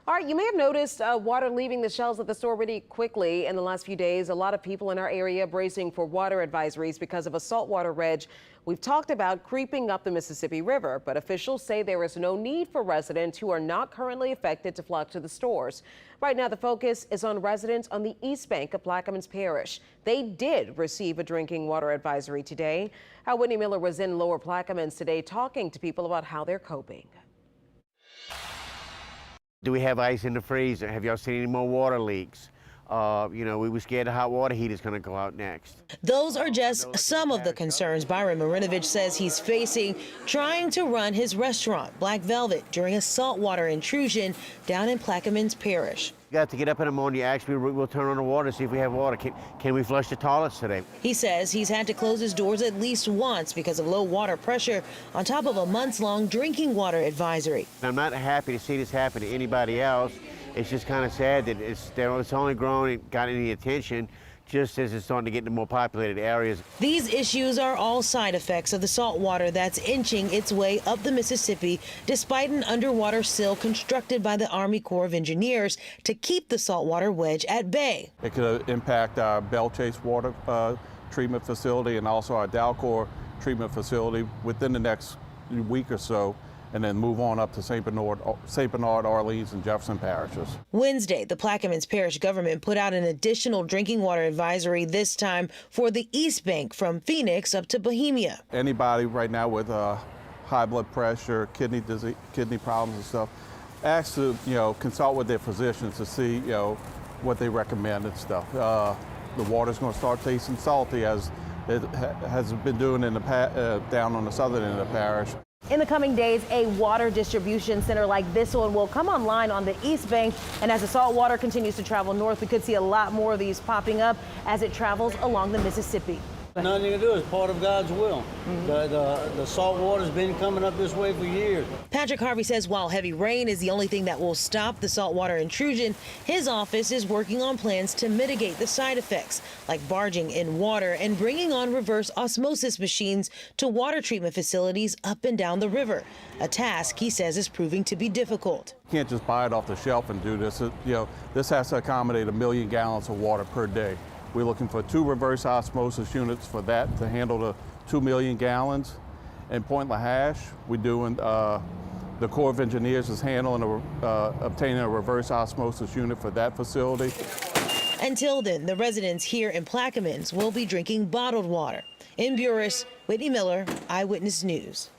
All right, you may have noticed water leaving the shelves at the store really quickly in the last few days. A lot of people in our area bracing for water advisories because of a saltwater wedge we've talked about creeping up the Mississippi River. But officials say there is no need for residents who are not currently affected to flock to the stores. Right now, the focus is on residents on the east bank of Plaquemines Parish. They did receive a drinking water advisory today. Whitney Miller was in Lower Plaquemines today talking to people about how they're coping. Do we have ice in the freezer? Have y'all seen any more water leaks? We were scared the hot water heater's going to go out next. Those are just some of the concerns Byron Marinovich says he's facing trying to run his restaurant, Black Velvet, during a saltwater intrusion down in Plaquemines Parish. You got to get up in the morning, you actually we'll turn on the water, see if we have water. Can we flush the toilets today? He says he's had to close his doors at least once because of low water pressure on top of a months-long drinking water advisory. I'm not happy to see this happen to anybody else. It's just kind of sad that it's only grown and got any attention just as it's starting to get into more populated areas. These issues are all side effects of the salt water that's inching its way up the Mississippi despite an underwater sill constructed by the Army Corps of Engineers to keep the saltwater wedge at bay. It could impact our Belle Chase water treatment facility and also our Dalcor treatment facility within the next week or so, and then move on up to St. Bernard, Orleans, and Jefferson parishes. Wednesday, the Plaquemines Parish government put out an additional drinking water advisory, this time for the East Bank from Phoenix up to Bohemia. Anybody right now with high blood pressure, kidney disease, kidney problems and stuff, ask to consult with their physicians to see what they recommend and stuff. The water's going to start tasting salty as it has been doing in the down on the southern end of the parish. In the coming days, a water distribution center like this one will come online on the East Bank. And as the salt water continues to travel north, we could see a lot more of these popping up as it travels along the Mississippi. Nothing you can do. It's part of God's will. The salt water's been coming up this way for years. Patrick Harvey says while heavy rain is the only thing that will stop the saltwater intrusion, his office is working on plans to mitigate the side effects, like barging in water and bringing on reverse osmosis machines to water treatment facilities up and down the river, a task he says is proving to be difficult. You can't just buy it off the shelf and do this. This has to accommodate 1 million gallons of water per day. We're looking for 2 reverse osmosis units for that to handle the 2 million gallons. In Point LaHash, we're doing, the Corps of Engineers is handling, obtaining a reverse osmosis unit for that facility. Until then, the residents here in Plaquemines will be drinking bottled water. In Buras, Whitney Miller, Eyewitness News.